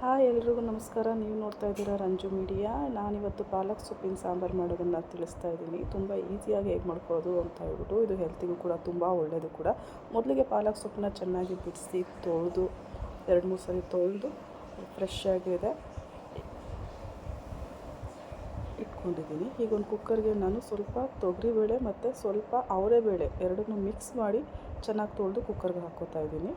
Hi ಎಲ್ರಿಗೂ ನಮಸ್ಕಾರ. ನೀವು ನೋಡ್ತಾ ಇದ್ದೀರಾ ರಂಜು ಮೀಡಿಯಾ. ನಾನಿವತ್ತು ಪಾಲಕ್ ಸೊಪ್ಪಿನ ಸಾಂಬಾರು ಮಾಡೋದನ್ನು ತಿಳಿಸ್ತಾ ಇದ್ದೀನಿ. ತುಂಬ ಈಸಿಯಾಗಿ ಹೇಗೆ ಮಾಡ್ಕೊಳ್ಳೋದು ಅಂತ ಹೇಳ್ಬಿಟ್ಟು. ಇದು ಹೆಲ್ತಿಗೂ ಕೂಡ ತುಂಬ ಒಳ್ಳೆಯದು ಕೂಡ. ಮೊದಲಿಗೆ ಪಾಲಕ್ ಸೊಪ್ಪನ್ನ ಚೆನ್ನಾಗಿ ಬಿಡಿಸಿ ತೊಳೆದು 2-3 ಸರಿ ತೊಳೆದು ಫ್ರೆಶ್ ಆಗಿದೆ ಇಟ್ಕೊಂಡಿದ್ದೀನಿ. ಈಗ ಒಂದು ಕುಕ್ಕರ್ಗೆ ನಾನು ಸ್ವಲ್ಪ ತೊಗರಿಬೇಳೆ ಮತ್ತು ಸ್ವಲ್ಪ ಅವರೆಬೇಳೆ ಎರಡನ್ನೂ ಮಿಕ್ಸ್ ಮಾಡಿ ಚೆನ್ನಾಗಿ ತೊಳೆದು ಕುಕ್ಕರ್ಗೆ ಹಾಕ್ಕೋತಾ ಇದ್ದೀನಿ.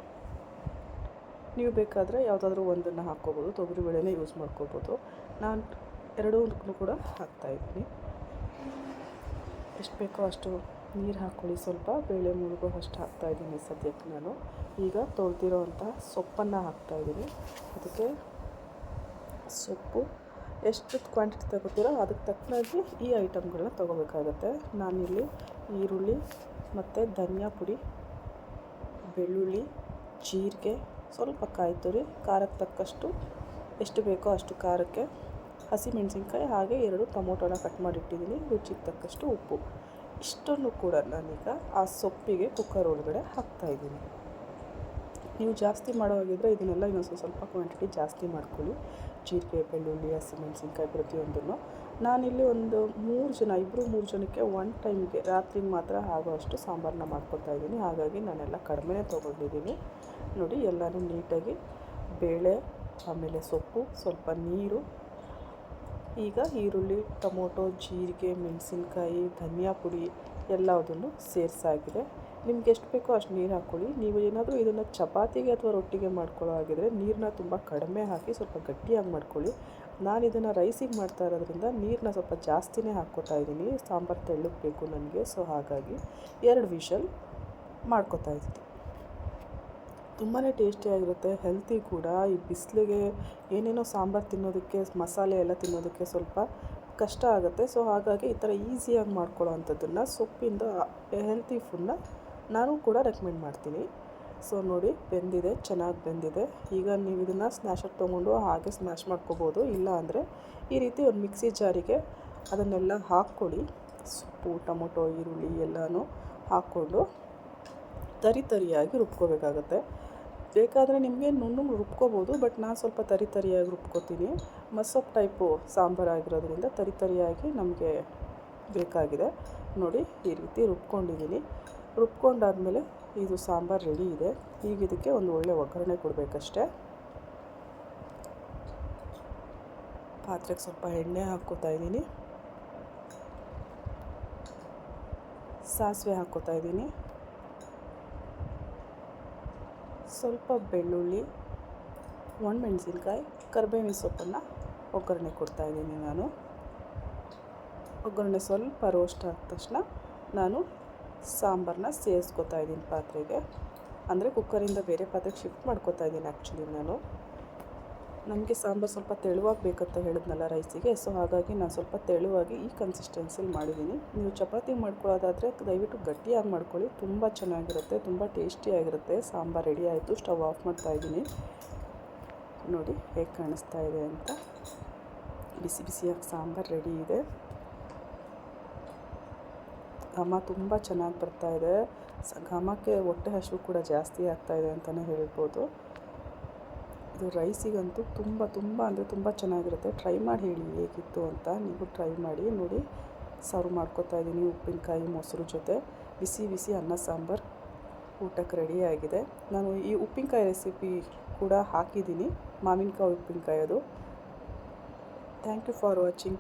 ನೀವು ಬೇಕಾದರೆ ಯಾವುದಾದ್ರೂ ಒಂದನ್ನು ಹಾಕ್ಕೋಬೋದು, ತೊಗರಿಬೇಳೆನೇ ಯೂಸ್ ಮಾಡ್ಕೋಬೋದು. ನಾನು ಎರಡೂ ಕೂಡ ಹಾಕ್ತಾಯಿದ್ದೀನಿ. ಎಷ್ಟು ಬೇಕೋ ಅಷ್ಟು ನೀರು ಹಾಕ್ಕೊಳ್ಳಿ. ಸ್ವಲ್ಪ ಬೇಳೆ ಮುಳುಗೋ ಅಷ್ಟು ಹಾಕ್ತಾಯಿದ್ದೀನಿ ಸದ್ಯಕ್ಕೆ. ನಾನು ಈಗ ತೊಳೆದಿರೋ ಅಂಥ ಸೊಪ್ಪನ್ನು ಹಾಕ್ತಾಯಿದ್ದೀನಿ. ಅದಕ್ಕೆ ಸೊಪ್ಪು ಎಷ್ಟು ಕ್ವಾಂಟಿಟಿ ತಗೋತೀರೋ ಅದಕ್ಕೆ ತಕ್ಕನಾಗಿ ಈ ಐಟಮ್ಗಳನ್ನ ತೊಗೋಬೇಕಾಗತ್ತೆ. ನಾನಿಲ್ಲಿ ಈರುಳ್ಳಿ ಮತ್ತು ಧನಿಯಾ ಪುಡಿ, ಬೆಳ್ಳುಳ್ಳಿ, ಜೀರಿಗೆ, ಸ್ವಲ್ಪ ಕಾಯಿ ತುರಿ, ಖಾರಕ್ಕೆ ತಕ್ಕಷ್ಟು ಎಷ್ಟು ಬೇಕೋ ಅಷ್ಟು ಖಾರಕ್ಕೆ, ಹಸಿಮೆಣಸಿನ್ಕಾಯಿ, ಹಾಗೆ 2 ಟೊಮೊಟೊನ ಕಟ್ ಮಾಡಿಟ್ಟಿದ್ದೀನಿ, ರುಚಿಗೆ ತಕ್ಕಷ್ಟು ಉಪ್ಪು. ಇಷ್ಟನ್ನು ಕೂಡ ನಾನೀಗ ಆ ಸೊಪ್ಪಿಗೆ ಕುಕ್ಕರ್ ಒಳಗಡೆ ಹಾಕ್ತಾಯಿದ್ದೀನಿ. ನೀವು ಜಾಸ್ತಿ ಮಾಡೋವಾಗಿದ್ದರೆ ಇದನ್ನೆಲ್ಲ ಇನ್ನೊಂದು ಸ್ವಲ್ಪ ಕ್ವಾಂಟಿಟಿ ಜಾಸ್ತಿ ಮಾಡ್ಕೊಳ್ಳಿ. ಜೀರಿಗೆ, ಬೆಳ್ಳುಳ್ಳಿ, ಹಸಿಮೆಣಸಿನ್ಕಾಯಿ ಪ್ರತಿಯೊಂದನ್ನು. ನಾನಿಲ್ಲಿ ಒಂದು 3 ಜನಕ್ಕೆ ಒನ್ ಟೈಮ್ಗೆ ರಾತ್ರಿಗೆ ಮಾತ್ರ ಆಗೋಷ್ಟು ಸಾಂಬಾರನ್ನ ಮಾಡ್ಕೊತಾ ಇದ್ದೀನಿ. ಹಾಗಾಗಿ ನಾನೆಲ್ಲ ಕಡಿಮೆನೇ ತೊಗೊಂಡಿದ್ದೀನಿ. ನೋಡಿ, ಎಲ್ಲನೂ ನೀಟಾಗಿ ಬೇಳೆ, ಆಮೇಲೆ ಸೊಪ್ಪು, ಸ್ವಲ್ಪ ನೀರು, ಈಗ ಈರುಳ್ಳಿ, ಟೊಮೊಟೊ, ಜೀರಿಗೆ, ಮೆಣಸಿನ್ಕಾಯಿ, ಧನಿಯಾ ಪುಡಿ ಎಲ್ಲದನ್ನು ಸೇರಿಸಾಗಿದೆ. ನಿಮ್ಗೆ ಎಷ್ಟು ಬೇಕೋ ಅಷ್ಟು ನೀರು ಹಾಕ್ಕೊಳ್ಳಿ. ನೀವು ಏನಾದರೂ ಇದನ್ನು ಚಪಾತಿಗೆ ಅಥವಾ ರೊಟ್ಟಿಗೆ ಮಾಡ್ಕೊಳ್ಳೋ ಹಾಗಿದ್ರೆ ನೀರನ್ನ ತುಂಬ ಕಡಿಮೆ ಹಾಕಿ ಸ್ವಲ್ಪ ಗಟ್ಟಿಯಾಗಿ ಮಾಡ್ಕೊಳ್ಳಿ. ನಾನು ಇದನ್ನು ರೈಸಿಗೆ ಮಾಡ್ತಾ ಇರೋದ್ರಿಂದ ನೀರನ್ನ ಸ್ವಲ್ಪ ಜಾಸ್ತಿನೇ ಹಾಕ್ಕೋತಾ ಇದ್ದೀನಿ. ಸಾಂಬಾರು ತೆಳ್ಳಗೆ ಬೇಕು ನನಗೆ, ಸೊ ಹಾಗಾಗಿ 2 ವಿಷಲ್ ಮಾಡ್ಕೋತಾ ಇದ್ದೀನಿ. ತುಂಬಾ ಟೇಸ್ಟಿಯಾಗಿರುತ್ತೆ, ಹೆಲ್ತಿ ಕೂಡ. ಈ ಬಿಸಿಲಿಗೆ ಏನೇನೋ ಸಾಂಬಾರು ತಿನ್ನೋದಕ್ಕೆ, ಮಸಾಲೆ ಎಲ್ಲ ತಿನ್ನೋದಕ್ಕೆ ಸ್ವಲ್ಪ ಕಷ್ಟ ಆಗುತ್ತೆ. ಸೊ ಹಾಗಾಗಿ ಈ ಥರ ಈಸಿಯಾಗಿ ಮಾಡ್ಕೊಳ್ಳೋ ಅಂಥದ್ದನ್ನು, ಸೊಪ್ಪಿಂದ ಹೆಲ್ತಿ ಫುಡ್ನ ನಾನು ಕೂಡ ರೆಕಮೆಂಡ್ ಮಾಡ್ತೀನಿ. ಸೊ ನೋಡಿ, ಬೆಂದಿದೆ, ಚೆನ್ನಾಗಿ ಬೆಂದಿದೆ. ಈಗ ನೀವು ಇದನ್ನು ಸ್ಮ್ಯಾಶರ್ ತೊಗೊಂಡು ಹಾಗೆ ಸ್ಮ್ಯಾಶ್ ಮಾಡ್ಕೋಬೋದು. ಇಲ್ಲ ಅಂದರೆ ಈ ರೀತಿ ಒಂದು ಮಿಕ್ಸಿ ಜಾರಿಗೆ ಅದನ್ನೆಲ್ಲ ಹಾಕ್ಕೊಳ್ಳಿ. ಸೊಪ್ಪು, ಟೊಮೊಟೊ, ಈರುಳ್ಳಿ ಎಲ್ಲನೂ ಹಾಕ್ಕೊಂಡು ತರಿಯಾಗಿ ರುಬ್ಕೋಬೇಕಾಗತ್ತೆ. ಬೇಕಾದರೆ ನಿಮಗೆ ನುಣ್ಣಗೆ ರುಬ್ಕೋಬೋದು, ಬಟ್ ನಾನು ಸ್ವಲ್ಪ ತರಿಯಾಗಿ ರುಬ್ಕೋತೀನಿ. ಮಸೊಪ್ಪು ಟೈಪು ಸಾಂಬಾರು ಆಗಿರೋದ್ರಿಂದ ತರಿಯಾಗಿ ನಮಗೆ ಬೇಕಾಗಿದೆ. ನೋಡಿ, ಈ ರೀತಿ ರುಬ್ಕೊಂಡಿದ್ದೀನಿ. ರುಬ್ಕೊಂಡಾದಮೇಲೆ ಇದು ಸಾಂಬಾರು ರೆಡಿ ಇದೆ. ಈಗ ಇದಕ್ಕೆ ಒಂದು ಒಳ್ಳೆ ಒಗ್ಗರಣೆ ಕೊಡಬೇಕಷ್ಟೆ. ಪಾತ್ರೆಗೆ ಸ್ವಲ್ಪ ಎಣ್ಣೆ ಹಾಕ್ಕೋತಾ ಇದ್ದೀನಿ, ಸಾಸಿವೆ ಹಾಕ್ಕೋತಾ ಇದ್ದೀನಿ, ಸ್ವಲ್ಪ ಬೆಳ್ಳುಳ್ಳಿ, ಒಣಮೆಣಸಿನ್ಕಾಯಿ, ಕರಿಬೇವಿನ ಸೊಪ್ಪನ್ನು ಒಗ್ಗರಣೆ ಕೊಡ್ತಾಯಿದ್ದೀನಿ. ನಾನು ಒಗ್ಗರಣೆ ಸ್ವಲ್ಪ ರೋಸ್ಟ್ ಆದ ತಕ್ಷಣ ನಾನು ಸಾಂಬಾರನ್ನ ಸೇರಿಸ್ಕೊತಾ ಇದ್ದೀನಿ ಪಾತ್ರೆಗೆ. ಅಂದರೆ ಕುಕ್ಕರಿಂದ ಬೇರೆ ಪಾತ್ರೆಗೆ ಶಿಫ್ಟ್ ಮಾಡ್ಕೊತಾ ಇದ್ದೀನಿ ಆ್ಯಕ್ಚುಲಿ ನಾನು. ನನಗೆ ಸಾಂಬಾರು ಸ್ವಲ್ಪ ತೆಳುವಾಗಿ ಬೇಕಂತ ಹೇಳಿದ್ನಲ್ಲ ರೈಸಿಗೆ, ಸೊ ಹಾಗಾಗಿ ನಾನು ಸ್ವಲ್ಪ ತೆಳುವಾಗಿ ಈ ಕನ್ಸಿಸ್ಟೆನ್ಸಿಲಿ ಮಾಡಿದ್ದೀನಿ. ನೀವು ಚಪಾತಿ ಮಾಡ್ಕೊಳ್ಳೋದಾದರೆ ದಯವಿಟ್ಟು ಗಟ್ಟಿಯಾಗಿ ಮಾಡ್ಕೊಳ್ಳಿ, ತುಂಬ ಚೆನ್ನಾಗಿರುತ್ತೆ, ತುಂಬ ಟೇಸ್ಟಿಯಾಗಿರುತ್ತೆ. ಸಾಂಬಾರು ರೆಡಿ ಆಯಿತು, ಸ್ಟವ್ ಆಫ್ ಮಾಡ್ತಾಯಿದ್ದೀನಿ. ನೋಡಿ ಹೇಗೆ ಕಾಣಿಸ್ತಾ ಇದೆ ಅಂತ. ಬಿಸಿ ಬಿಸಿಯಾಗಿ ಸಾಂಬಾರು ರೆಡಿ ಇದೆ. ಘಮ ತುಂಬ ಚೆನ್ನಾಗಿ ಬರ್ತಾಯಿದೆ. ಘಮಕ್ಕೆ ಹೊಟ್ಟೆ ಹಸಿವು ಕೂಡ ಜಾಸ್ತಿ ಆಗ್ತಾಯಿದೆ ಅಂತಲೇ ಹೇಳ್ಬೋದು. ಇದು ರೈಸಿಗಂತೂ ತುಂಬ ಅಂದರೆ ತುಂಬ ಚೆನ್ನಾಗಿರುತ್ತೆ. ಟ್ರೈ ಮಾಡಿ ಹೇಳಿ ಹೇಗಿತ್ತು ಅಂತ. ನೀವು ಟ್ರೈ ಮಾಡಿ ನೋಡಿ. ಸರ್ವ್ ಮಾಡ್ಕೊತಾ ಇದ್ದೀನಿ ಉಪ್ಪಿನಕಾಯಿ ಮೊಸರು ಜೊತೆ. ಬಿಸಿ ಬಿಸಿ ಅನ್ನ ಸಾಂಬಾರು ಊಟಕ್ಕೆ ರೆಡಿಯಾಗಿದೆ. ನಾನು ಈ ಉಪ್ಪಿನಕಾಯಿ ರೆಸಿಪಿ ಕೂಡ ಹಾಕಿದ್ದೀನಿ, ಮಾವಿನಕಾಯಿ ಉಪ್ಪಿನಕಾಯಿ ಅದು. Thank you for watching.